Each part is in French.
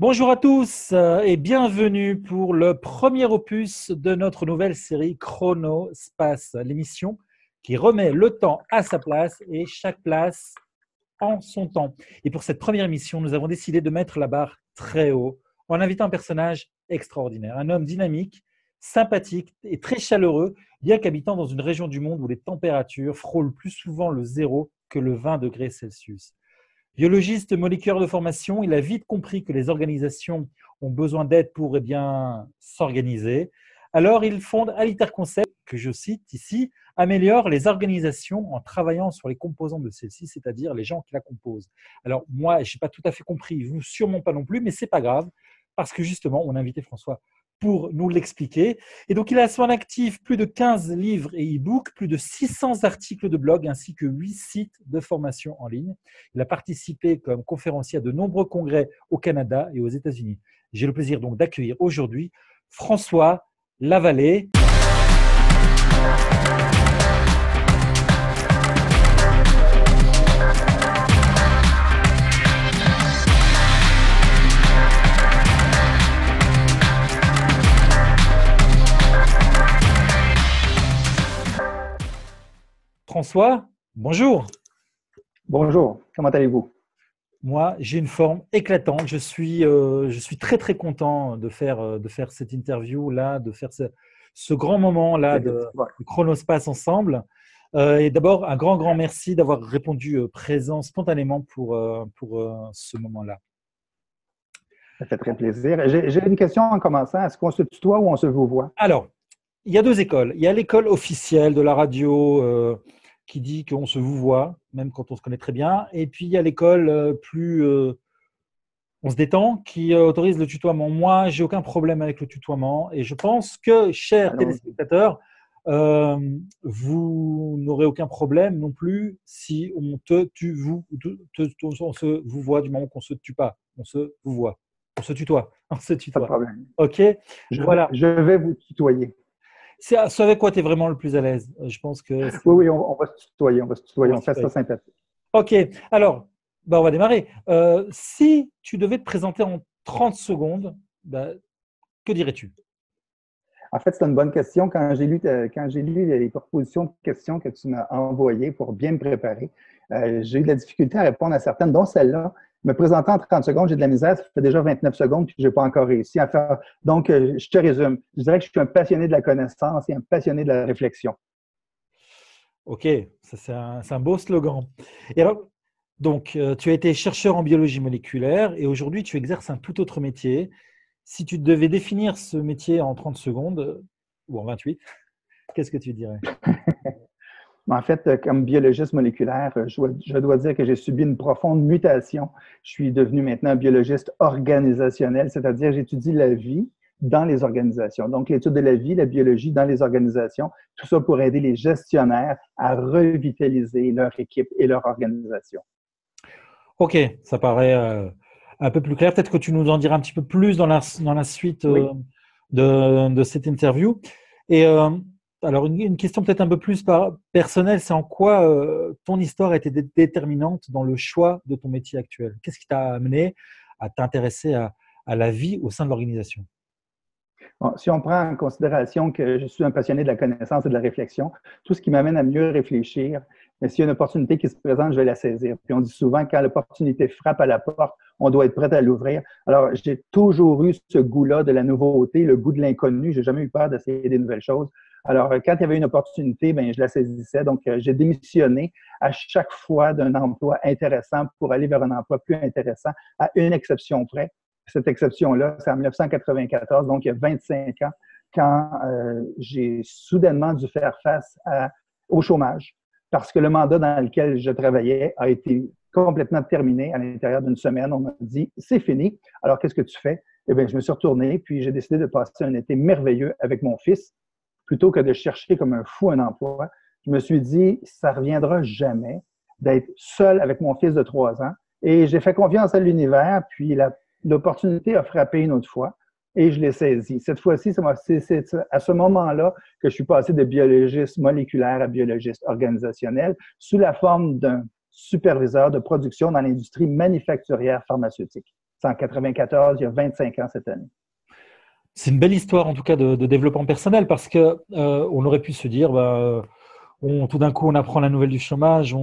Bonjour à tous et bienvenue pour le premier opus de notre nouvelle série Chronospace, l'émission qui remet le temps à sa place et chaque place en son temps. Et pour cette première émission, nous avons décidé de mettre la barre très haut en invitant un personnage extraordinaire, un homme dynamique, sympathique et très chaleureux, bien qu'habitant dans une région du monde où les températures frôlent plus souvent le zéro que le 20 degrés Celsius. Biologiste moléculaire de formation, il a vite compris que les organisations ont besoin d'aide pour s'organiser. Alors, il fonde Aliter Concept, que je cite ici, améliore les organisations en travaillant sur les composants de celles-ci, c'est-à-dire les gens qui la composent. Alors, moi, je n'ai pas tout à fait compris, vous sûrement pas non plus, mais ce n'est pas grave, parce que justement, on a invité François pour nous l'expliquer. Et donc, il a à son actif plus de 15 livres et e-books, plus de 600 articles de blog, ainsi que 8 sites de formation en ligne. Il a participé comme conférencier à de nombreux congrès au Canada et aux États-Unis. J'ai le plaisir donc d'accueillir aujourd'hui François Lavallée. François, bonjour. Bonjour, comment allez-vous? Moi, j'ai une forme éclatante. Je suis très, très content de faire cette interview-là, de faire ce grand moment-là de Chronospace ensemble. Et d'abord, un grand, grand merci d'avoir répondu présent spontanément pour ce moment-là. Ça fait très plaisir. J'ai une question en commençant. Est-ce qu'on se tutoie ou on se vous voit? Alors, il y a deux écoles. Il y a l'école officielle de la radio qui dit qu'on se vous voit, même quand on se connaît très bien. Et puis, il y a l'école plus on se détend, qui autorise le tutoiement. Moi, j'ai aucun problème avec le tutoiement. Et je pense que, chers téléspectateurs, vous n'aurez aucun problème non plus si on on se vous voit du moment qu'on ne se tue pas. On se vous voit. On se tutoie. On se tutoie. Pas de problème. OK. Voilà. Je vais vous tutoyer. C'est avec quoi tu es vraiment le plus à l'aise? Je pense que… Oui, on va se tutoyer. On va se tutoyer. On fait ça sympathique. OK. Alors, on va démarrer. Si tu devais te présenter en 30 secondes, que dirais-tu? En fait, c'est une bonne question. Quand j'ai lu les propositions de questions que tu m'as envoyées pour bien me préparer, j'ai eu de la difficulté à répondre à certaines, dont celle-là. Me présenter en 30 secondes, j'ai de la misère. Ça fait déjà 29 secondes que je n'ai pas encore réussi à faire. Donc, je te résume. Je dirais que je suis un passionné de la connaissance et un passionné de la réflexion. OK. Ça, c'est un beau slogan. Et alors, donc, tu as été chercheur en biologie moléculaire et aujourd'hui, tu exerces un tout autre métier. Si tu devais définir ce métier en 30 secondes ou en 28, qu'est-ce que tu dirais? En fait, comme biologiste moléculaire, je dois dire que j'ai subi une profonde mutation. Je suis devenu maintenant un biologiste organisationnel, c'est-à-dire j'étudie la vie dans les organisations. Donc, l'étude de la vie, la biologie dans les organisations, tout ça pour aider les gestionnaires à revitaliser leur équipe et leur organisation. OK, ça paraît un peu plus clair. Peut-être que tu nous en diras un petit peu plus dans la suite de cette interview. Et alors, une question peut-être un peu plus personnelle, c'est en quoi ton histoire a été déterminante dans le choix de ton métier actuel? Qu'est-ce qui t'a amené à t'intéresser à la vie au sein de l'organisation? Bon, si on prend en considération que je suis un passionné de la connaissance et de la réflexion, tout ce qui m'amène à mieux réfléchir, mais s'il y a une opportunité qui se présente, je vais la saisir. Puis on dit souvent, quand l'opportunité frappe à la porte, on doit être prêt à l'ouvrir. Alors, j'ai toujours eu ce goût-là de la nouveauté, le goût de l'inconnu. J'ai jamais eu peur d'essayer des nouvelles choses. Alors, quand il y avait une opportunité, je la saisissais. Donc, j'ai démissionné à chaque fois d'un emploi intéressant pour aller vers un emploi plus intéressant, à une exception près. Cette exception-là, c'est en 1994, donc il y a 25 ans, quand j'ai soudainement dû faire face au chômage, parce que le mandat dans lequel je travaillais a été complètement terminé à l'intérieur d'une semaine. On m'a dit, c'est fini. Alors, qu'est-ce que tu fais? Eh bien, je me suis retourné, puis j'ai décidé de passer un été merveilleux avec mon fils, plutôt que de chercher comme un fou un emploi. Je me suis dit, ça ne reviendra jamais d'être seul avec mon fils de 3 ans. Et j'ai fait confiance à l'univers, puis l'opportunité a frappé une autre fois et je l'ai saisi. Cette fois-ci, c'est à ce moment-là que je suis passé de biologiste moléculaire à biologiste organisationnel sous la forme d'un superviseur de production dans l'industrie manufacturière pharmaceutique. C'est en 94, il y a 25 ans cette année. C'est une belle histoire en tout cas de développement personnel parce que on aurait pu se dire, tout d'un coup on apprend la nouvelle du chômage,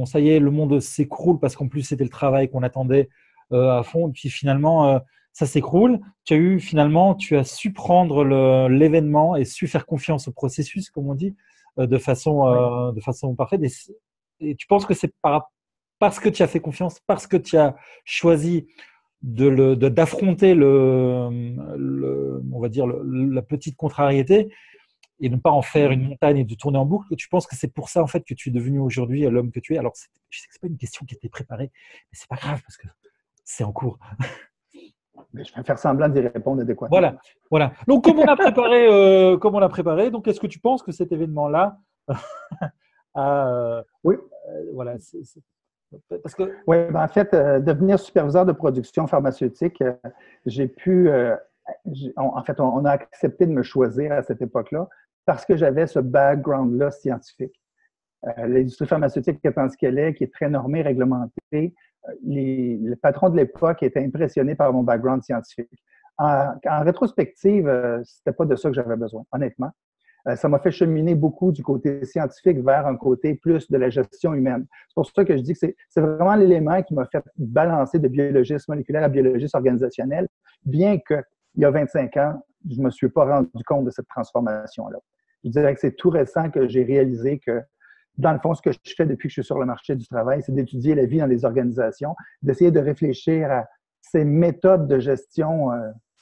ça y est, le monde s'écroule parce qu'en plus c'était le travail qu'on attendait à fond. Puis finalement ça s'écroule. Tu as su prendre l'événement et su faire confiance au processus, comme on dit, de façon parfaite. Et tu penses que c'est parce que tu as fait confiance, parce que tu as choisi d'affronter on va dire la petite contrariété et ne pas en faire une montagne et de tourner en boucle. Tu penses que c'est pour ça en fait que tu es devenu aujourd'hui l'homme que tu es. Alors je sais que c'est pas une question qui était préparée, mais c'est pas grave parce que c'est en cours. Mais je vais faire semblant d'y répondre adéquatement. Voilà. Donc comme on a préparé, donc est-ce que tu penses que cet événement-là oui. Voilà, parce que oui, en fait, devenir superviseur de production pharmaceutique, j'ai pu, en fait, on a accepté de me choisir à cette époque-là parce que j'avais ce background-là scientifique. L'industrie pharmaceutique étant ce qu'elle est, qui est très normée, réglementée, le patron de l'époque était impressionné par mon background scientifique. En rétrospective, c'était pas de ça que j'avais besoin, honnêtement. Ça m'a fait cheminer beaucoup du côté scientifique vers un côté plus de la gestion humaine. C'est pour ça que je dis que c'est vraiment l'élément qui m'a fait balancer de biologisme moléculaire à biologisme organisationnel, bien qu'il y a 25 ans, je ne me suis pas rendu compte de cette transformation-là. Je dirais que c'est tout récent que j'ai réalisé que, dans le fond, ce que je fais depuis que je suis sur le marché du travail, c'est d'étudier la vie dans les organisations, d'essayer de réfléchir à ces méthodes de gestion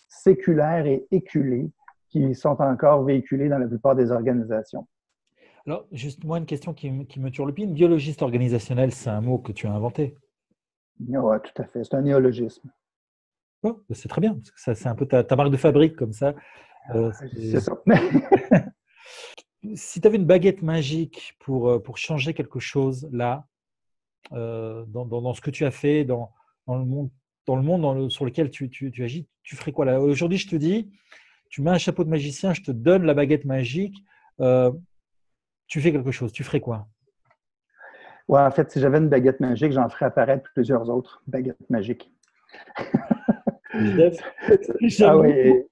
séculaires et éculées qui sont encore véhiculés dans la plupart des organisations. Alors, juste moi, une question qui me turlupine. Biologiste organisationnel, c'est un mot que tu as inventé. Oui, tout à fait. C'est un néologisme. Oh, c'est très bien, parce que ça, c'est un peu ta marque de fabrique comme ça. C'est ça. Si tu avais une baguette magique pour changer quelque chose là, dans ce que tu as fait, dans le monde sur lequel tu agis, tu ferais quoi là? Aujourd'hui, je te dis, tu mets un chapeau de magicien, je te donne la baguette magique, tu fais quelque chose, tu ferais quoi? Ouais, en fait, si j'avais une baguette magique, j'en ferais apparaître plusieurs autres baguettes magiques. Ah oui.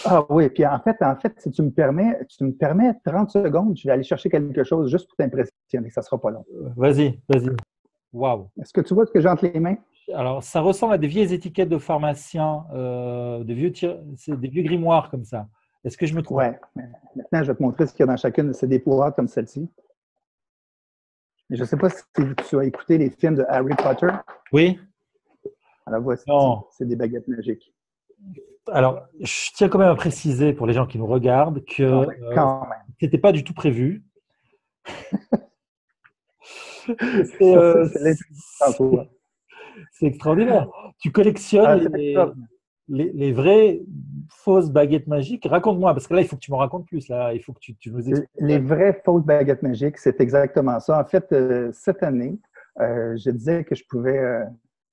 Ah oui, puis en fait, si tu me permets 30 secondes, je vais aller chercher quelque chose juste pour t'impressionner, ça ne sera pas long. Vas-y. Waouh. Est-ce que tu vois ce que j'ai entre les mains? Alors, ça ressemble à des vieilles étiquettes de pharmaciens, c'est des vieux grimoires comme ça. Est-ce que je me trompe? Oui. Maintenant, je vais te montrer ce qu'il y a dans chacune de ces dépotoirs comme celle-ci. Je ne sais pas si tu as écouté les films de Harry Potter. Oui. Alors, voici, c'est des baguettes magiques. Alors, je tiens quand même à préciser pour les gens qui nous regardent que ce n'était pas du tout prévu. C'est extraordinaire. Tu collectionnes les vraies fausses baguettes magiques. Raconte-moi, parce que là, il faut que tu m'en racontes plus. Là, il faut que tu nous expliques. Les vraies fausses baguettes magiques, c'est exactement ça. En fait, cette année, je disais que je pouvais,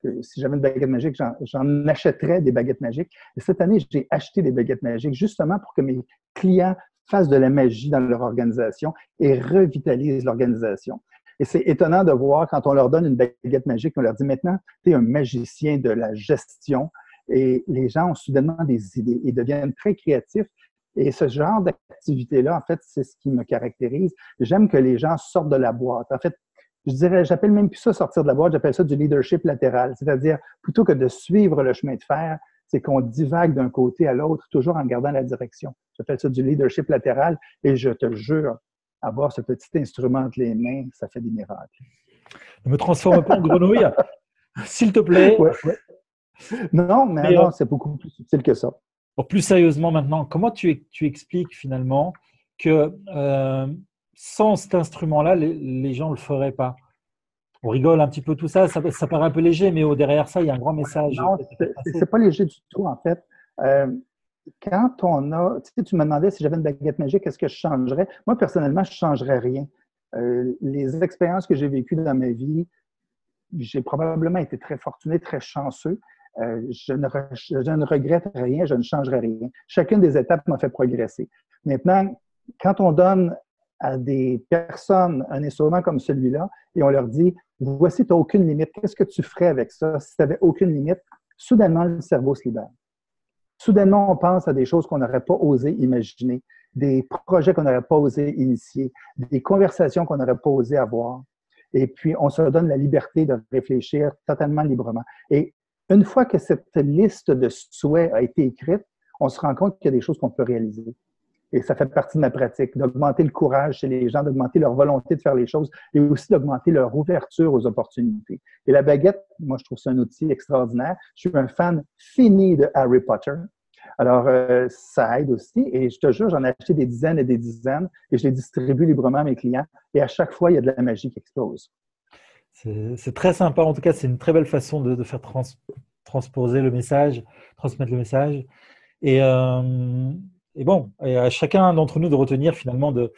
que si j'avais une baguette magique, j'en achèterais des baguettes magiques. Et cette année, j'ai acheté des baguettes magiques justement pour que mes clients fassent de la magie dans leur organisation et revitalisent l'organisation. Et c'est étonnant de voir quand on leur donne une baguette magique, on leur dit maintenant, tu es un magicien de la gestion. Et les gens ont soudainement des idées et deviennent très créatifs. Et ce genre d'activité-là, en fait, c'est ce qui me caractérise. J'aime que les gens sortent de la boîte. En fait, je dirais, j'appelle même plus ça sortir de la boîte, j'appelle ça du leadership latéral. C'est-à-dire, plutôt que de suivre le chemin de fer, c'est qu'on divague d'un côté à l'autre, toujours en gardant la direction. J'appelle ça du leadership latéral et je te jure, avoir ce petit instrument entre les mains, ça fait des miracles. Ne me transforme pas en grenouille, s'il te plaît. Ouais. Non, mais non, c'est beaucoup plus subtil que ça. Pour plus sérieusement maintenant, comment tu expliques finalement que sans cet instrument-là, les gens ne le feraient pas? On rigole un petit peu tout ça, ça paraît un peu léger, mais derrière ça, il y a un grand message. Non, c'est pas léger du tout, en fait. Quand on a… Tu sais, tu me demandais si j'avais une baguette magique, qu'est-ce que je changerais? Moi, personnellement, je ne changerais rien. Les expériences que j'ai vécues dans ma vie, j'ai probablement été très fortuné, très chanceux. Je ne regrette rien, je ne changerai rien. Chacune des étapes m'a fait progresser. Maintenant, quand on donne à des personnes un instrument comme celui-là et on leur dit « Voici, tu n'as aucune limite. Qu'est-ce que tu ferais avec ça si tu n'avais aucune limite? » soudainement, le cerveau se libère. Soudainement, on pense à des choses qu'on n'aurait pas osé imaginer, des projets qu'on n'aurait pas osé initier, des conversations qu'on n'aurait pas osé avoir. Et puis, on se donne la liberté de réfléchir totalement librement. Et une fois que cette liste de souhaits a été écrite, on se rend compte qu'il y a des choses qu'on peut réaliser. Et ça fait partie de ma pratique, d'augmenter le courage chez les gens, d'augmenter leur volonté de faire les choses et aussi d'augmenter leur ouverture aux opportunités. Et la baguette, moi, je trouve ça un outil extraordinaire. Je suis un fan fini de Harry Potter. Alors, ça aide aussi. Et je te jure, j'en ai acheté des dizaines et des dizaines et je les distribue librement à mes clients. Et à chaque fois, il y a de la magie qui explose. C'est très sympa. En tout cas, c'est une très belle façon de faire transposer le message, transmettre le message. Et bon, et à chacun d'entre nous de retenir finalement de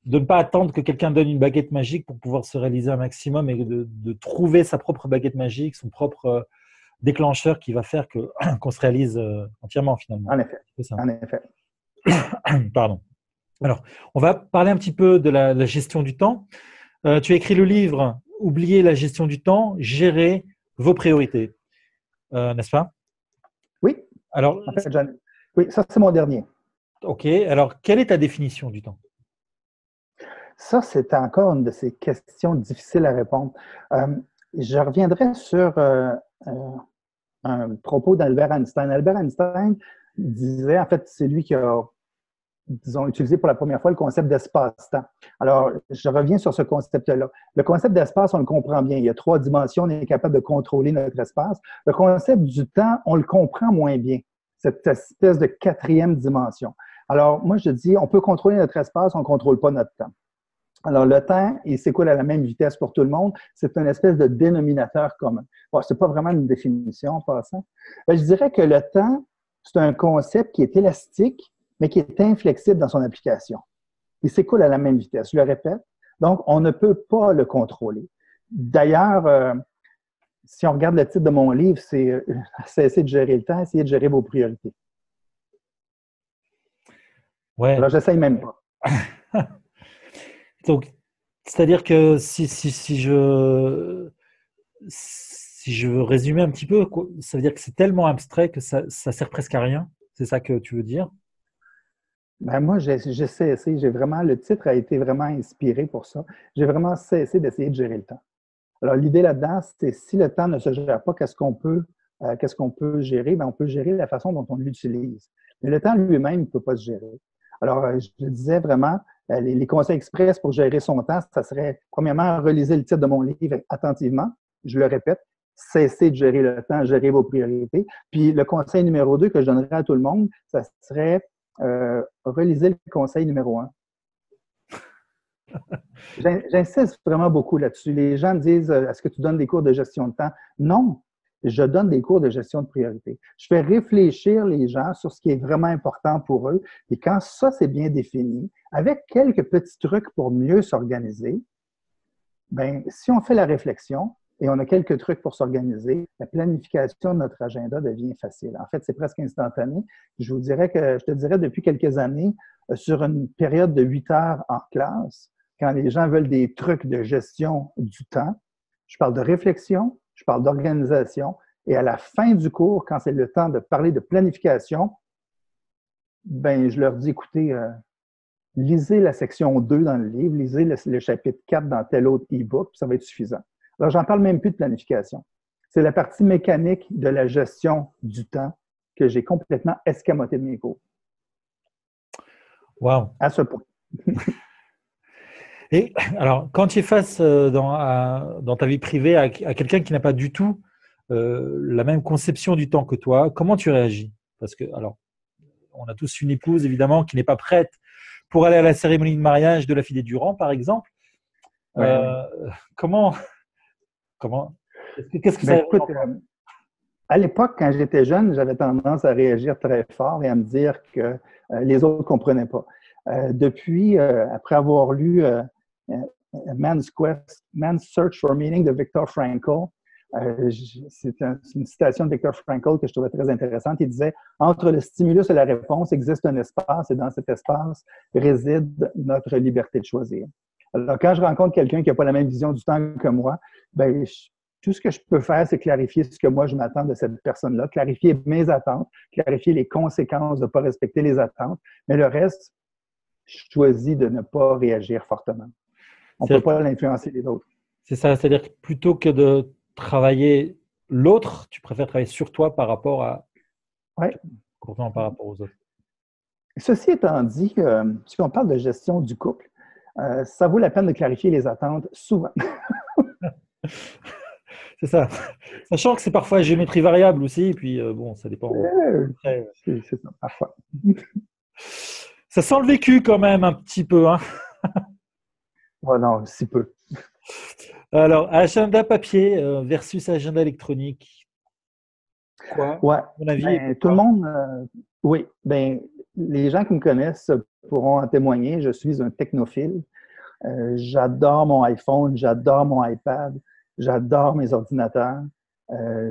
ne pas attendre que quelqu'un donne une baguette magique pour pouvoir se réaliser un maximum et de trouver sa propre baguette magique, son propre déclencheur qui va faire qu'on se réalise entièrement finalement. En effet. En effet. Pardon. Alors, on va parler un petit peu de la gestion du temps. Tu as écrit le livre « Oubliez la gestion du temps, gérer vos priorités », n'est-ce pas? Oui. Alors, en fait, oui, ça c'est mon dernier. Ok. Alors, quelle est ta définition du temps? Ça, c'est encore une de ces questions difficiles à répondre. Je reviendrai sur un propos d'Albert Einstein. Albert Einstein disait, en fait, c'est lui qui a, disons, utilisé pour la première fois le concept d'espace-temps. Alors, je reviens sur ce concept-là. Le concept d'espace, on le comprend bien. Il y a 3 dimensions, on est capable de contrôler notre espace. Le concept du temps, on le comprend moins bien, cette espèce de 4e dimension. Alors, moi, je dis, on peut contrôler notre espace, on ne contrôle pas notre temps. Alors, le temps, il s'écoule à la même vitesse pour tout le monde. C'est une espèce de dénominateur commun. Bon, ce n'est pas vraiment une définition en passant. Ben, je dirais que le temps, c'est un concept qui est élastique, mais qui est inflexible dans son application. Il s'écoule à la même vitesse, je le répète. Donc, on ne peut pas le contrôler. D'ailleurs, si on regarde le titre de mon livre, c'est « Cessez de gérer le temps, essayez de gérer vos priorités ». Ouais. Alors, j'essaye même pas. Donc, c'est-à-dire que si je veux résumer un petit peu, ça veut dire que c'est tellement abstrait que ça sert presque à rien. C'est ça que tu veux dire? Ben moi, j'ai cessé. Le titre a été vraiment inspiré pour ça. J'ai vraiment cessé d'essayer de gérer le temps. Alors, l'idée là-dedans, c'est si le temps ne se gère pas, qu'est-ce qu'on peut gérer? Ben, on peut gérer la façon dont on l'utilise. Mais le temps lui-même ne peut pas se gérer. Alors, je disais vraiment, les conseils express pour gérer son temps, ça serait, premièrement, reliser le titre de mon livre attentivement. Je le répète, cessez de gérer le temps, gérer vos priorités. Puis, le conseil numéro 2 que je donnerais à tout le monde, ça serait relisez le conseil numéro 1. J'insiste vraiment beaucoup là-dessus. Les gens me disent, est-ce que tu donnes des cours de gestion de temps? Non, je donne des cours de gestion de priorité. Je fais réfléchir les gens sur ce qui est vraiment important pour eux. Et quand ça, c'est bien défini, avec quelques petits trucs pour mieux s'organiser, bien, si on fait la réflexion et on a quelques trucs pour s'organiser, la planification de notre agenda devient facile. En fait, c'est presque instantané. Je te dirais depuis quelques années, sur une période de 8 heures en classe, quand les gens veulent des trucs de gestion du temps, je parle de réflexion, je parle d'organisation, et à la fin du cours, quand c'est le temps de parler de planification, ben je leur dis, écoutez, lisez la section 2 dans le livre, lisez le chapitre 4 dans tel autre e-book, puis ça va être suffisant. Alors, j'en parle même plus de planification. C'est la partie mécanique de la gestion du temps que j'ai complètement escamoté de mes cours. Wow. À ce point. Et alors, quand tu es face dans ta vie privée à quelqu'un qui n'a pas du tout la même conception du temps que toi, comment tu réagis? Parce que, alors, on a tous une épouse, évidemment, qui n'est pas prête pour aller à la cérémonie de mariage de la fille des Durand, par exemple. Comment qu'est-ce que ça écoute, à l'époque, quand j'étais jeune, j'avais tendance à réagir très fort et à me dire que les autres ne comprenaient pas. Depuis, après avoir lu Man's Search for Meaning de Viktor Frankl, c'est une citation de Viktor Frankl que je trouvais très intéressante. Il disait « Entre le stimulus et la réponse existe un espace et dans cet espace réside notre liberté de choisir. » Alors, quand je rencontre quelqu'un qui n'a pas la même vision du temps que moi, ben, Tout ce que je peux faire, c'est clarifier ce que moi je m'attends de cette personne-là, clarifier mes attentes, clarifier les conséquences de ne pas respecter les attentes. Mais le reste, je choisis de ne pas réagir fortement. On ne peut pas l'influencer les autres. C'est ça, c'est-à-dire que plutôt que de travailler l'autre, tu préfères travailler sur toi par rapport à par rapport aux autres. Ceci étant dit, si on parle de gestion du couple, ça vaut la peine de clarifier les attentes souvent. C'est ça. Sachant que c'est parfois géométrie variable aussi, et puis bon, ça dépend. C'est ça, parfois. Ça sent le vécu quand même un petit peu. Hein. Oh non, si peu. Alors, agenda papier versus agenda électronique. Quoi? Ouais. Mon avis, tout le monde, oui. Ben, les gens qui me connaissent pourront en témoigner. Je suis un technophile. J'adore mon iPhone, j'adore mon iPad, j'adore mes ordinateurs.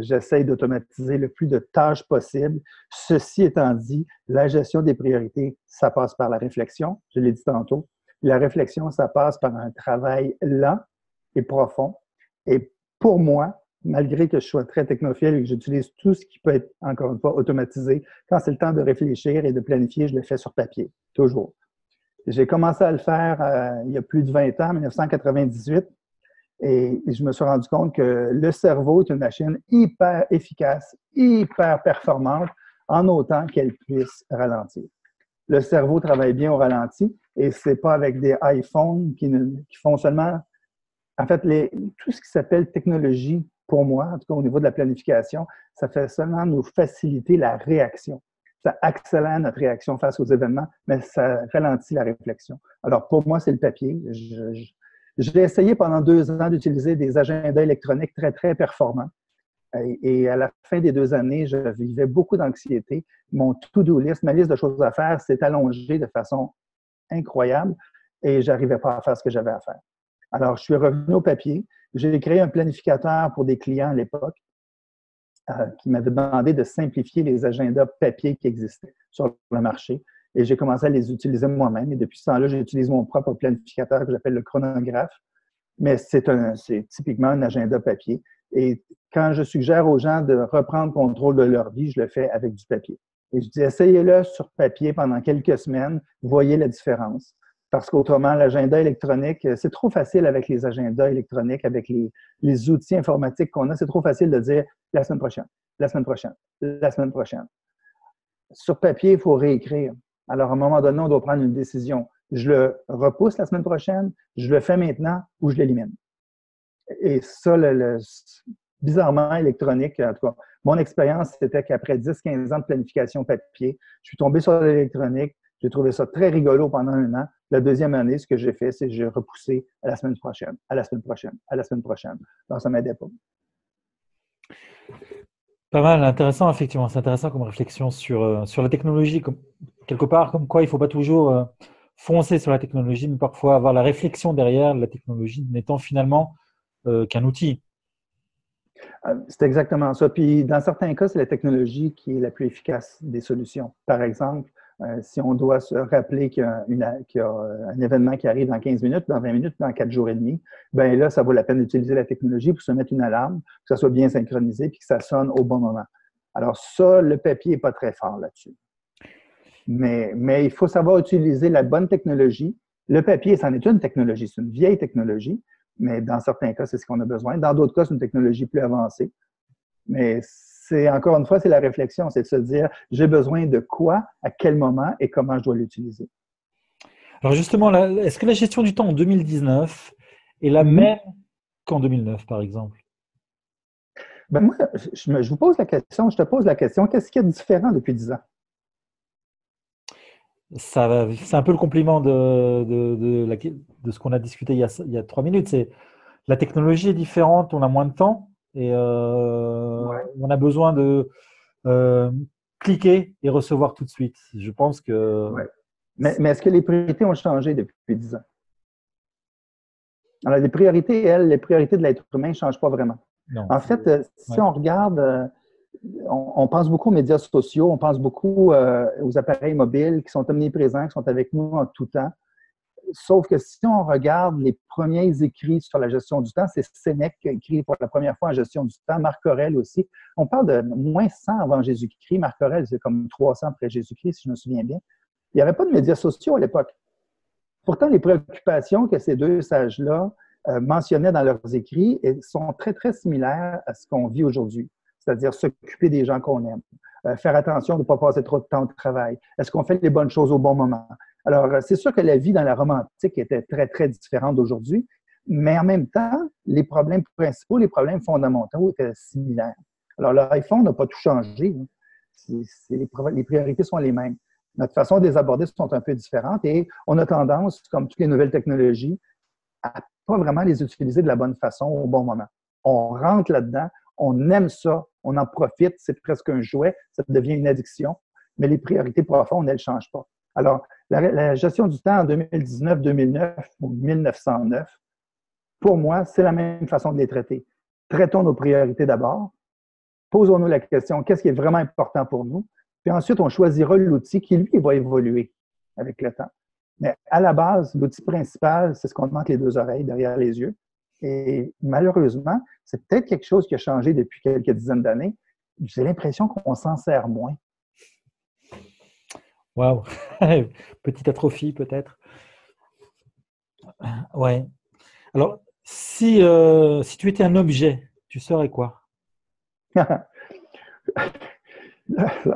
J'essaie d'automatiser le plus de tâches possible. Ceci étant dit, la gestion des priorités, ça passe par la réflexion, je l'ai dit tantôt. La réflexion, ça passe par un travail lent et profond. Et pour moi, malgré que je sois très technophile et que j'utilise tout ce qui peut être, encore une fois, automatisé, quand c'est le temps de réfléchir et de planifier, je le fais sur papier, toujours. J'ai commencé à le faire il y a plus de 20 ans, en 1998, et je me suis rendu compte que le cerveau est une machine hyper efficace, hyper performante, en autant qu'elle puisse ralentir. Le cerveau travaille bien au ralenti, et c'est pas avec des iPhones qui font seulement... En fait, tout ce qui s'appelle technologie, pour moi, en tout cas au niveau de la planification, ça fait seulement nous faciliter la réaction. Ça accélère notre réaction face aux événements, mais ça ralentit la réflexion. Alors, pour moi, c'est le papier. J'ai essayé pendant 2 ans d'utiliser des agendas électroniques très, très performants. Et à la fin des 2 années, je vivais beaucoup d'anxiété. Mon to-do list, ma liste de choses à faire s'est allongée de façon incroyable et je n'arrivais pas à faire ce que j'avais à faire. Alors, je suis revenu au papier. J'ai créé un planificateur pour des clients à l'époque qui m'avaient demandé de simplifier les agendas papier qui existaient sur le marché. Et j'ai commencé à les utiliser moi-même. Et depuis ce temps-là, j'utilise mon propre planificateur que j'appelle le chronographe. Mais c'est typiquement un agenda papier. Et quand je suggère aux gens de reprendre contrôle de leur vie, je le fais avec du papier. Et je dis, essayez-le sur papier pendant quelques semaines, voyez la différence. Parce qu'autrement, l'agenda électronique, c'est trop facile avec les agendas électroniques, avec les outils informatiques qu'on a, c'est trop facile de dire la semaine prochaine, la semaine prochaine, la semaine prochaine. Sur papier, il faut réécrire. Alors, à un moment donné, on doit prendre une décision. Je le repousse la semaine prochaine, je le fais maintenant ou je l'élimine. Et ça, bizarrement, électronique, en tout cas, mon expérience, c'était qu'après 10-15 ans de planification papier, je suis tombé sur l'électronique. J'ai trouvé ça très rigolo pendant 1 an. La deuxième année, ce que j'ai fait, c'est que j'ai repoussé à la semaine prochaine, à la semaine prochaine, à la semaine prochaine. Donc, ça ne m'aidait pas. Pas mal, intéressant, effectivement. C'est intéressant comme réflexion sur la technologie. Quelque part, comme quoi il ne faut pas toujours foncer sur la technologie, mais parfois avoir la réflexion derrière la technologie n'étant finalement qu'un outil. C'est exactement ça. Puis, dans certains cas, c'est la technologie qui est la plus efficace des solutions. Par exemple, si on doit se rappeler qu'il y a un événement qui arrive dans 15 minutes, dans 20 minutes, dans 4 jours et demi, bien là, ça vaut la peine d'utiliser la technologie pour se mettre une alarme, que ça soit bien synchronisé et que ça sonne au bon moment. Alors ça, le papier n'est pas très fort là-dessus. Mais il faut savoir utiliser la bonne technologie. Le papier, c'en est une technologie, c'est une vieille technologie, mais dans certains cas, c'est ce qu'on a besoin. Dans d'autres cas, c'est une technologie plus avancée. Mais encore une fois, c'est la réflexion, c'est de se dire, j'ai besoin de quoi, à quel moment et comment je dois l'utiliser. Alors justement, est-ce que la gestion du temps en 2019 est la même qu'en 2009, par exemple? Ben moi, je vous pose la question, je te pose la question, qu'est-ce qu'il y a de différent depuis 10 ans? C'est un peu le compliment de ce qu'on a discuté il y a 3 minutes. C'est la technologie est différente, on a moins de temps et on a besoin de cliquer et recevoir tout de suite. Je pense que… Ouais. Mais est-ce que les priorités ont changé depuis 10 ans? Alors, les priorités de l'être humain ne changent pas vraiment. Non, en fait, si on regarde, on pense beaucoup aux médias sociaux, on pense beaucoup aux appareils mobiles qui sont omniprésents, qui sont avec nous en tout temps. sauf que si on regarde les premiers écrits sur la gestion du temps, c'est Sénèque qui a écrit pour la première fois en gestion du temps, Marc Aurèle aussi. On parle de moins 100 avant Jésus-Christ. Marc Aurèle, c'est comme 300 après Jésus-Christ, si je me souviens bien. Il n'y avait pas de médias sociaux à l'époque. Pourtant, les préoccupations que ces deux sages-là mentionnaient dans leurs écrits sont très, très similaires à ce qu'on vit aujourd'hui. C'est-à-dire s'occuper des gens qu'on aime, faire attention de ne pas passer trop de temps au travail. Est-ce qu'on fait les bonnes choses au bon moment? Alors, c'est sûr que la vie dans la Rome antique était très, très différente d'aujourd'hui, mais en même temps, les problèmes principaux, les problèmes fondamentaux étaient similaires. Alors, l'iPhone n'a pas tout changé. Les priorités sont les mêmes. Notre façon de les aborder sont un peu différentes et on a tendance, comme toutes les nouvelles technologies, à pas vraiment les utiliser de la bonne façon au bon moment. On rentre là-dedans, on aime ça, on en profite, c'est presque un jouet, ça devient une addiction, mais les priorités profondes, elles ne changent pas. Alors, la gestion du temps en 2019, 2009 ou 1909, pour moi, c'est la même façon de les traiter. Traitons nos priorités d'abord, posons-nous la question, qu'est-ce qui est vraiment important pour nous? Puis ensuite, on choisira l'outil qui, lui, va évoluer avec le temps. Mais à la base, l'outil principal, c'est ce qu'on manque les deux oreilles derrière les yeux. Et malheureusement, c'est peut-être quelque chose qui a changé depuis quelques dizaines d'années. J'ai l'impression qu'on s'en sert moins. Waouh! Petite atrophie, peut-être. Ouais. Alors, si tu étais un objet, tu serais quoi?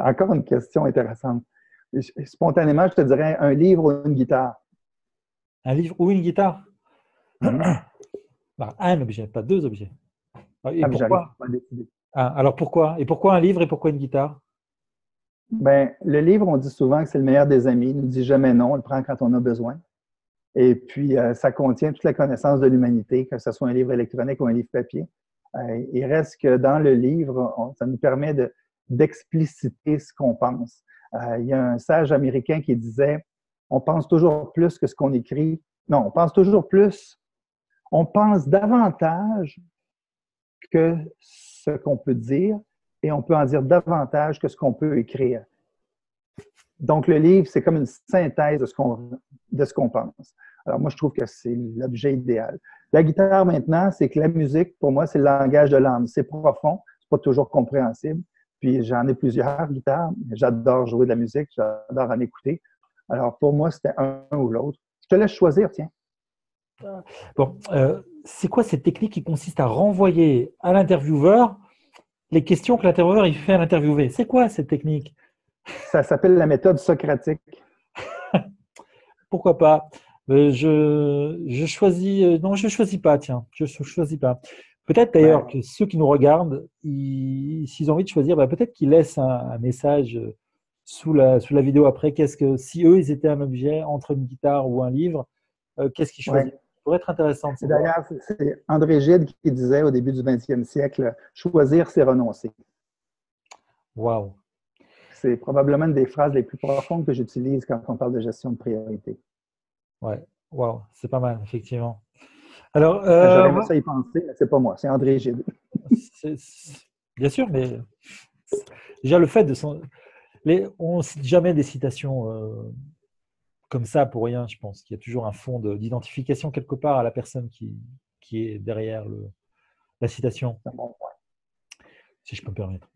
Encore une question intéressante. Spontanément, je te dirais un livre ou une guitare. Un livre ou une guitare? Mm-hmm. Un objet, pas deux objets. Et J'arrive pourquoi? pas à décider. Alors pourquoi? Et pourquoi un livre et pourquoi une guitare? Ben, le livre, on dit souvent que c'est le meilleur des amis. Il ne nous dit jamais non, on le prend quand on a besoin. Et puis, ça contient toute la connaissance de l'humanité, que ce soit un livre électronique ou un livre papier. Il reste que dans le livre, ça nous permet d'expliciter ce qu'on pense. Il y a un sage américain qui disait « On pense toujours plus que ce qu'on écrit. » Non, on pense toujours plus. On pense davantage que ce qu'on peut dire et on peut en dire davantage que ce qu'on peut écrire. Donc, le livre, c'est comme une synthèse de ce qu'on pense. Alors, moi, je trouve que c'est l'objet idéal. La guitare, maintenant, c'est que la musique, pour moi, c'est le langage de l'âme. C'est profond, c'est pas toujours compréhensible. Puis, j'en ai plusieurs guitares. J'adore jouer de la musique, j'adore en écouter. Alors, pour moi, c'était un ou l'autre. Je te laisse choisir, tiens. Bon, c'est quoi cette technique qui consiste à renvoyer à l'intervieweur les questions que l'intervieweur il fait à l'interviewé? C'est quoi cette technique? Ça s'appelle la méthode socratique. Pourquoi pas? Je choisis. Non, je ne choisis pas, tiens. Je ne choisis pas. Peut-être d'ailleurs que ceux qui nous regardent, s'ils ont envie de choisir, peut-être qu'ils laissent un message sous la vidéo après. Si eux, ils étaient un objet entre une guitare ou un livre, qu'est-ce qu'ils choisissent? Ça pourrait être intéressant de savoir. D'ailleurs, c'est André Gide qui disait au début du 20e siècle, « Choisir, c'est renoncer ». Waouh! C'est probablement une des phrases les plus profondes que j'utilise quand on parle de gestion de priorité. Ouais, waouh, c'est pas mal, effectivement. Alors, j'aurais aimé ça y penser, mais c'est pas moi, c'est André Gide. Bien sûr, mais déjà le fait de on ne cite jamais des citations comme ça pour rien, je pense. qu'il y a toujours un fond d'identification quelque part à la personne qui est derrière la citation. C'est un bon point. Si je peux me permettre.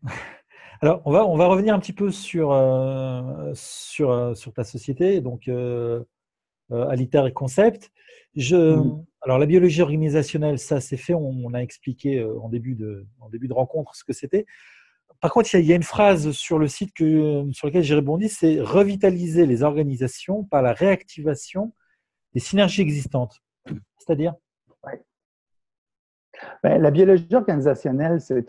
Alors, on va revenir un petit peu sur ta société, donc Aliter et Concept. Alors, la biologie organisationnelle, ça c'est fait, on a expliqué en début de rencontre ce que c'était. Par contre, il y a une phrase sur le site sur laquelle j'ai rebondi, c'est « revitaliser les organisations par la réactivation des synergies existantes ». C'est-à-dire? La biologie organisationnelle, c'est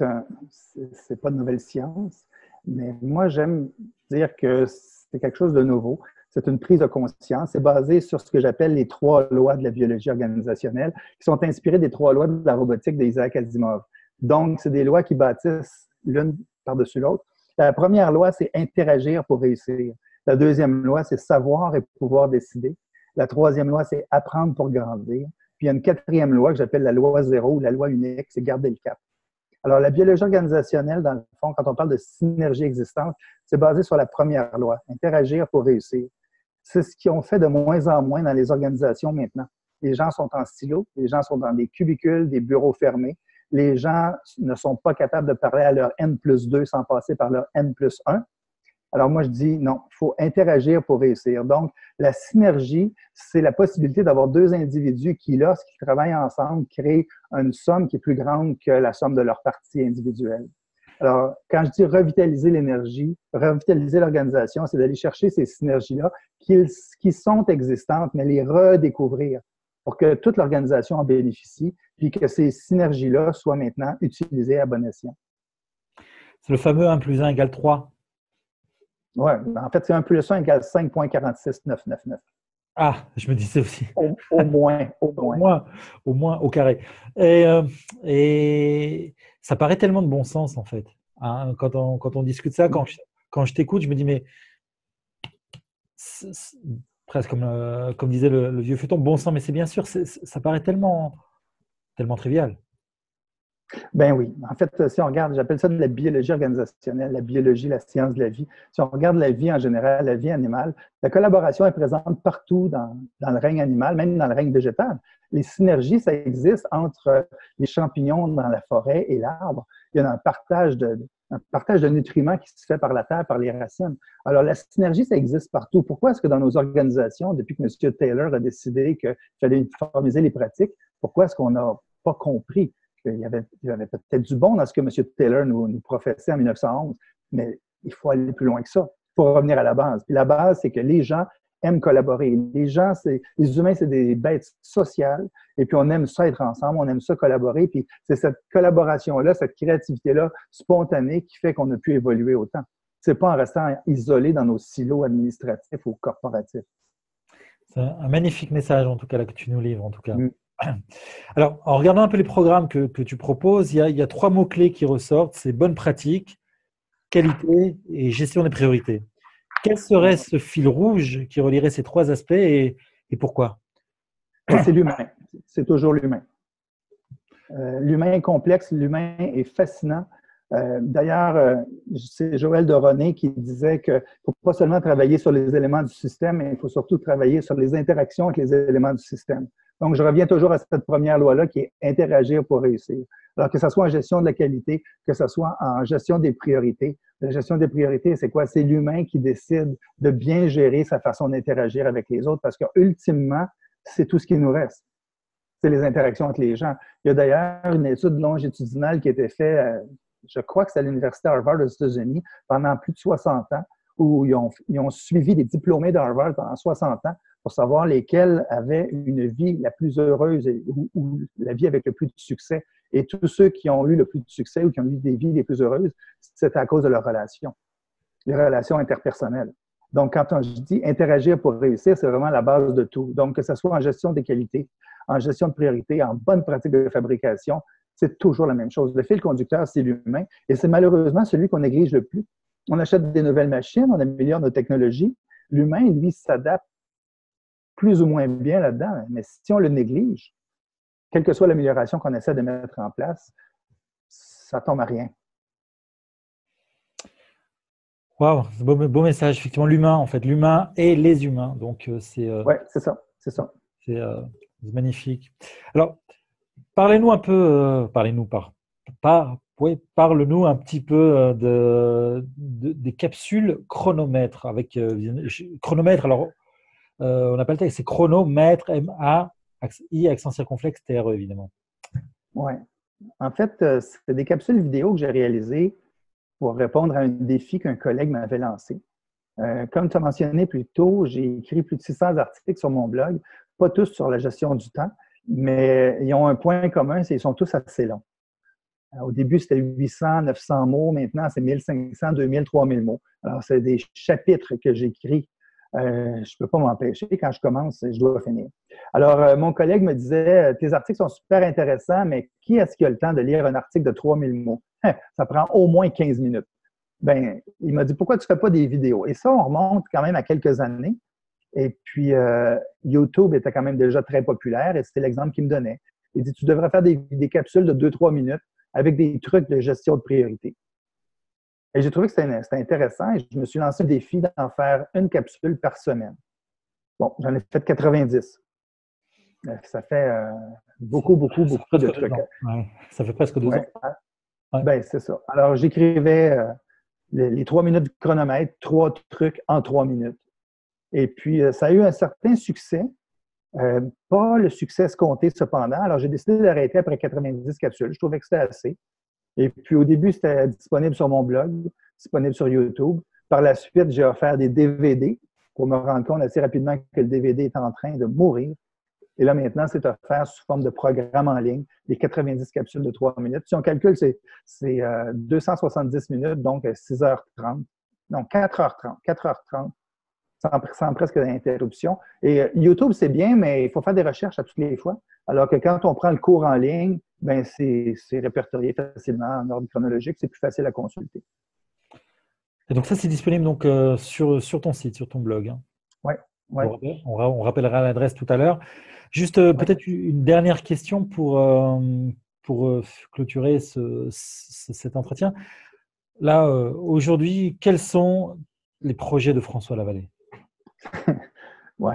pas de nouvelle science, mais moi, j'aime dire que c'est quelque chose de nouveau. C'est une prise de conscience. C'est basé sur ce que j'appelle les 3 lois de la biologie organisationnelle, qui sont inspirées des 3 lois de la robotique d'Isaac Asimov. Donc, c'est des lois qui bâtissent l'une par-dessus l'autre. La première loi, c'est interagir pour réussir. La deuxième loi, c'est savoir et pouvoir décider. La troisième loi, c'est apprendre pour grandir. Puis il y a une 4e loi que j'appelle la loi 0 ou la loi unique, c'est garder le cap. Alors, la biologie organisationnelle, dans le fond, quand on parle de synergie existante, c'est basé sur la première loi, interagir pour réussir. C'est ce qu'on fait de moins en moins dans les organisations maintenant. Les gens sont en silo, les gens sont dans des cubicules, des bureaux fermés. Les gens ne sont pas capables de parler à leur N+2 sans passer par leur N+1. Alors moi, je dis non, il faut interagir pour réussir. Donc, la synergie, c'est la possibilité d'avoir deux individus qui, lorsqu'ils travaillent ensemble, créent une somme qui est plus grande que la somme de leurs parties individuelles. Alors, quand je dis revitaliser l'énergie, revitaliser l'organisation, c'est d'aller chercher ces synergies-là qui sont existantes, mais les redécouvrir pour que toute l'organisation en bénéficie, puis que ces synergies-là soient maintenant utilisées à bon escient. C'est le fameux 1 + 1 = 3. Oui, en fait, c'est 1 + 1 = 5,46999. Ah, je me disais aussi. Au moins. Au moins, au carré. Et ça paraît tellement de bon sens, en fait. Hein, quand on discute ça, quand je t'écoute, je me dis, mais c'est presque comme disait le vieux feuilleton, bon sang, mais c'est bien sûr, ça paraît tellement trivial. Ben oui. En fait, si on regarde, j'appelle ça de la biologie organisationnelle, la biologie, la science de la vie. Si on regarde la vie en général, la vie animale, la collaboration est présente partout dans le règne animal, même dans le règne végétal. Les synergies, ça existe entre les champignons dans la forêt et l'arbre. Il y a un partage de nutriments qui se fait par la terre, par les racines. Alors, la synergie, ça existe partout. Pourquoi est-ce que dans nos organisations, depuis que M. Taylor a décidé qu'il fallait uniformiser les pratiques, pourquoi est-ce qu'on n'a pas compris qu'il y avait peut-être du bon dans ce que M. Taylor nous professait en 1911, mais il faut aller plus loin que ça. Il faut revenir à la base. Puis la base, c'est que les gens aiment collaborer. Les humains, c'est des bêtes sociales, et puis on aime ça être ensemble, on aime ça collaborer, puis c'est cette collaboration-là, cette créativité-là spontanée qui fait qu'on a pu évoluer autant. C'est pas en restant isolé dans nos silos administratifs ou corporatifs. C'est un magnifique message, en tout cas, là, que tu nous livres, en tout cas. Alors, en regardant un peu les programmes que tu proposes, il y a 3 mots-clés qui ressortent, c'est bonne pratique, qualité et gestion des priorités. Quel serait ce fil rouge qui relierait ces 3 aspects et pourquoi? C'est l'humain. C'est toujours l'humain. L'humain est complexe, l'humain est fascinant. D'ailleurs, c'est Joël de René qui disait qu'il ne faut pas seulement travailler sur les éléments du système, mais il faut surtout travailler sur les interactions avec les éléments du système. Donc, je reviens toujours à cette première loi-là qui est interagir pour réussir. Alors, que ce soit en gestion de la qualité, que ce soit en gestion des priorités. La gestion des priorités, c'est quoi? C'est l'humain qui décide de bien gérer sa façon d'interagir avec les autres parce qu'ultimement, c'est tout ce qui nous reste. C'est les interactions avec les gens. Il y a d'ailleurs une étude longitudinale qui a été faite, je crois que c'est à l'Université Harvard aux États-Unis, pendant plus de 60 ans, où ils ont suivi des diplômés d'Harvard pendant 60 ans pour savoir lesquels avaient une vie la plus heureuse ou la vie avec le plus de succès. Et tous ceux qui ont eu le plus de succès ou qui ont eu des vies les plus heureuses, c'est à cause de leurs relations, les relations interpersonnelles. Donc, quand je dis interagir pour réussir, c'est vraiment la base de tout. Donc, que ce soit en gestion des qualités, en gestion de priorité, en bonne pratique de fabrication, c'est toujours la même chose. Le fil conducteur, c'est l'humain et c'est malheureusement celui qu'on néglige le plus. On achète des nouvelles machines, on améliore nos technologies. L'humain, lui, s'adapte plus ou moins bien là-dedans, mais si on le néglige, quelle que soit l'amélioration qu'on essaie de mettre en place, ça tombe à rien. Waouh, c'est un beau message. Effectivement, l'humain, en fait, l'humain et les humains. Donc, oui, c'est ça. C'est magnifique. Alors, parlez-nous un peu, parle-nous un petit peu des capsules chronomètres. Avec chronomètre, alors, on appelle ça, c'est chronomètre, M-A-I, accent circonflexe, T-R-E, évidemment. Oui. En fait, c'est des capsules vidéo que j'ai réalisées pour répondre à un défi qu'un collègue m'avait lancé. Comme tu as mentionné plus tôt, j'ai écrit plus de 600 articles sur mon blog, pas tous sur la gestion du temps, mais ils ont un point commun, c'est qu'ils sont tous assez longs. Au début, c'était 800, 900 mots. Maintenant, c'est 1500, 2000, 3000 mots. Alors, c'est des chapitres que j'écris. Je ne peux pas m'empêcher. Quand je commence, je dois finir. Alors, mon collègue me disait, tes articles sont super intéressants, mais qui est-ce qui a le temps de lire un article de 3000 mots? Ça prend au moins 15 minutes. Ben, il m'a dit, pourquoi tu ne fais pas des vidéos? Et ça, on remonte quand même à quelques années. Et puis, YouTube était quand même déjà très populaire et c'était l'exemple qu'il me donnait. Il dit, tu devrais faire des capsules de 2-3 minutes avec des trucs de gestion de priorité. Et j'ai trouvé que c'était intéressant et je me suis lancé le défi d'en faire une capsule par semaine. Bon, j'en ai fait 90. Ça fait beaucoup, beaucoup, Ça fait beaucoup de presque 2 trucs. ans. Ouais. Ça fait presque 2 Ouais. ans. Ouais. Ben, c'est ça. Alors, j'écrivais les 3 minutes du chronomètre, 3 trucs en 3 minutes. Et puis, ça a eu un certain succès. Pas le succès escompté, cependant. Alors, j'ai décidé d'arrêter après 90 capsules. Je trouvais que c'était assez. Et puis, au début, c'était disponible sur mon blog, disponible sur YouTube. Par la suite, j'ai offert des DVD pour me rendre compte assez rapidement que le DVD est en train de mourir. Et là, maintenant, c'est offert sous forme de programme en ligne, les 90 capsules de 3 minutes. Si on calcule, c'est 270 minutes, donc 6h30. Non, 4h30. 4h30, sans presque d'interruption. Et YouTube, c'est bien, mais il faut faire des recherches à toutes les fois. Alors que quand on prend le cours en ligne, ben c'est répertorié facilement en ordre chronologique. C'est plus facile à consulter. Et donc ça, c'est disponible donc, sur ton site, sur ton blog. Hein. Oui, oui, On rappellera l'adresse tout à l'heure. Juste oui. peut-être une dernière question pour clôturer cet entretien. Là, aujourd'hui, quels sont les projets de François Lavallée? Ouais.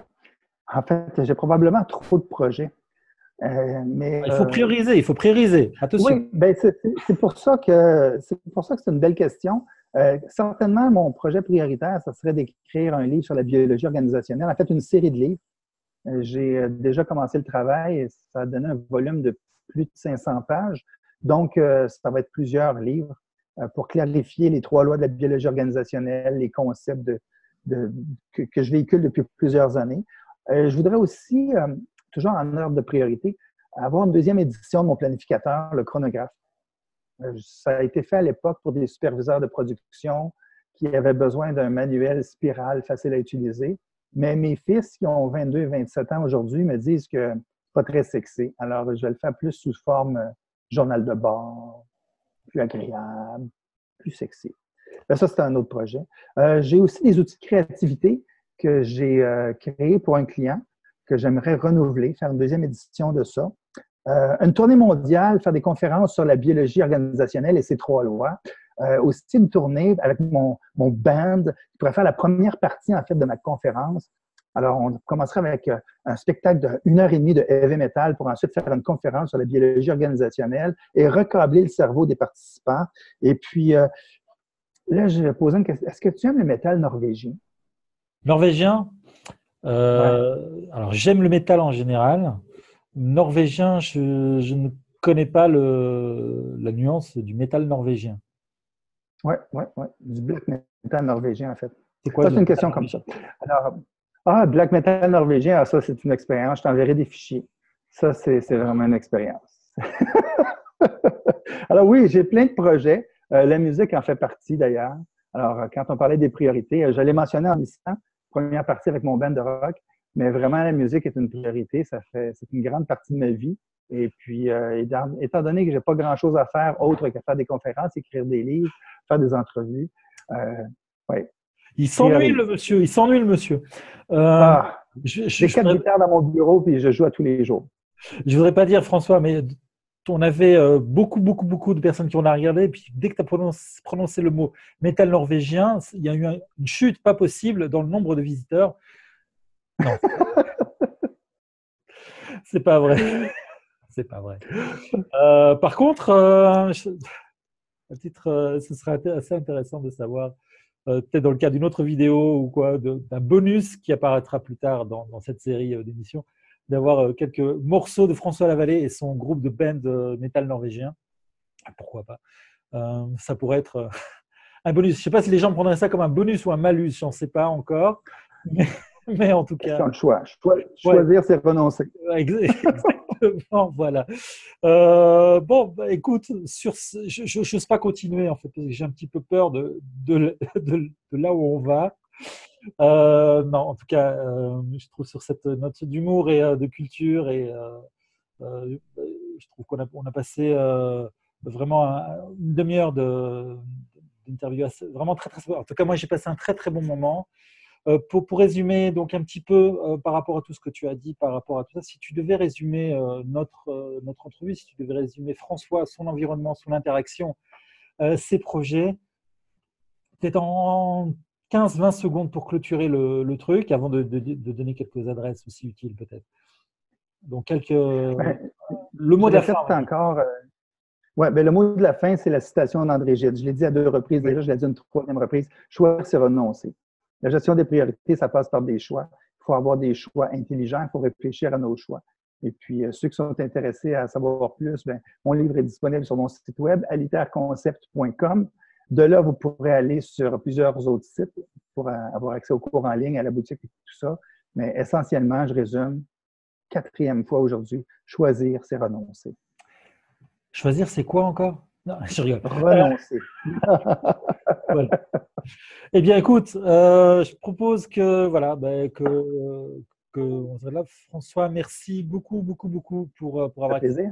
En fait, j'ai probablement trop de projets. Mais, Il faut prioriser. Attention. oui, ben c'est pour ça que c'est une belle question. Certainement, mon projet prioritaire, ça serait d'écrire un livre sur la biologie organisationnelle. En fait, une série de livres. J'ai déjà commencé le travail et ça a donné un volume de plus de 500 pages. Donc, ça va être plusieurs livres pour clarifier les 3 lois de la biologie organisationnelle, les concepts que je véhicule depuis plusieurs années. Je voudrais aussi, toujours en ordre de priorité, avoir une deuxième édition de mon planificateur, le chronographe. Ça a été fait à l'époque pour des superviseurs de production qui avaient besoin d'un manuel spirale facile à utiliser. Mais mes fils, qui ont 22 et 27 ans aujourd'hui, me disent que c'est pas très sexy. Alors, je vais le faire plus sous forme journal de bord, plus agréable, plus sexy. Ben, ça, c'est un autre projet. J'ai aussi des outils de créativité que j'ai créés pour un client que j'aimerais renouveler, faire une deuxième édition de ça. Une tournée mondiale, faire des conférences sur la biologie organisationnelle et ses 3 lois. Aussi une tournée avec mon band qui pourrait faire la première partie, en fait, de ma conférence. Alors, on commencerait avec un spectacle de 1h30 de heavy metal pour ensuite faire une conférence sur la biologie organisationnelle et recabler le cerveau des participants. Et puis, là, je vais poser une question. Est-ce que tu aimes le métal norvégien? Norvégien, Ouais, alors j'aime le métal en général. Norvégien, je ne connais pas la nuance du métal norvégien. ouais, ouais, ouais. Du black metal norvégien, en fait. C'est quoi Ça, le c'est une métal question comme norvégien? ça. Alors, black metal norvégien, ça, c'est une expérience. Je t'enverrai des fichiers. Ça, c'est vraiment une expérience. Alors oui, j'ai plein de projets. La musique en fait partie d'ailleurs. Alors, quand on parlait des priorités, je l'ai mentionné en listant, première partie avec mon band de rock, mais vraiment la musique est une priorité. C'est une grande partie de ma vie. Et puis, étant donné que j'ai pas grand-chose à faire autre que faire des conférences, écrire des livres, faire des entrevues, ouais, Il je s'ennuie priorise. le monsieur, il s'ennuie le monsieur. Euh, Ah, je, je, j'ai je 4 guitares dans mon bureau puis je joue à tous les jours. Je voudrais pas dire, François, mais on avait beaucoup, beaucoup, beaucoup de personnes qui ont regardé. Et puis, dès que tu as prononcé le mot métal norvégien, il y a eu une chute pas possible dans le nombre de visiteurs. Non, c'est pas vrai. C'est pas vrai. Par contre, à titre, ce serait assez intéressant de savoir, peut-être dans le cadre d'une autre vidéo ou quoi, d'un bonus qui apparaîtra plus tard dans cette série d'émissions, d'avoir quelques morceaux de François Lavallée et son groupe de band métal norvégien. Pourquoi pas? Ça pourrait être un bonus. Je ne sais pas si les gens prendraient ça comme un bonus ou un malus, j'en sais pas encore. Mais, mais en tout cas, Question de choix. ouais, Choisir, c'est renoncer. exactement, voilà. Bon, bah, écoute, je n'ose pas continuer en fait, parce que j'ai un petit peu peur de là où on va. Non, en tout cas, je trouve sur cette note d'humour et de culture je trouve on a passé vraiment une demi-heure d'interview vraiment très, très. En tout cas, moi, j'ai passé un très, très bon moment. Pour résumer donc un petit peu par rapport à tout ce que tu as dit, par rapport à tout ça, si tu devais résumer notre entrevue, si tu devais résumer François, son environnement, son interaction, ses projets, peut-être en 15-20 secondes pour clôturer le truc avant de donner quelques adresses aussi utiles peut-être. Donc, le mot de la fin. Encore. Ouais, ben, le mot de la fin, c'est la citation d'André Gide. Je l'ai dit à 2 reprises déjà, je l'ai dit une 3e reprise. Choisir, c'est renoncer. La gestion des priorités, ça passe par des choix. Il faut avoir des choix intelligents, il faut réfléchir à nos choix. Et puis, ceux qui sont intéressés à savoir plus, ben, mon livre est disponible sur mon site web, aliterconcept.com. De là, vous pourrez aller sur plusieurs autres sites pour avoir accès aux cours en ligne, à la boutique et tout ça. Mais essentiellement, je résume, 4e fois aujourd'hui, choisir, c'est renoncer. Choisir, c'est quoi encore? Non, je rigole. Renoncer. Voilà. Eh bien, écoute, je propose que, voilà, on là. François, merci beaucoup pour avoir fait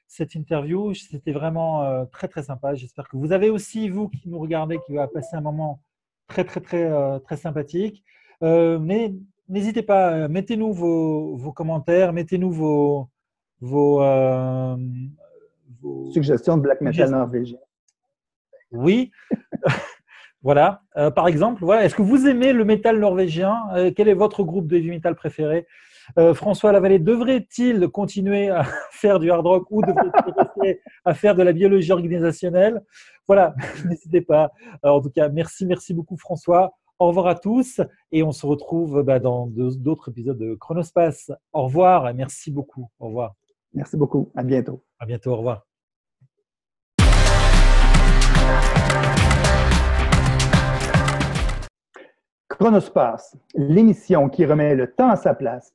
cette interview. C'était vraiment très, très sympa. J'espère que vous avez aussi, vous qui nous regardez, qui va passer un moment très, très sympathique. Mais n'hésitez pas, mettez-nous vos commentaires, mettez-nous vos suggestions de black metal norvégien. Oui. Voilà. Par exemple, voilà. Est-ce que vous aimez le métal norvégien? Quel est votre groupe de heavy metal préféré? François Lavallée devrait-il continuer à faire du hard rock ou devrait-il rester à faire de la biologie organisationnelle? Voilà, n'hésitez pas. En tout cas, merci beaucoup François. Au revoir à tous et on se retrouve dans d'autres épisodes de Chronospace. Au revoir et merci beaucoup. Au revoir. Merci beaucoup. À bientôt. À bientôt. Au revoir. Chronospace, l'émission qui remet le temps à sa place.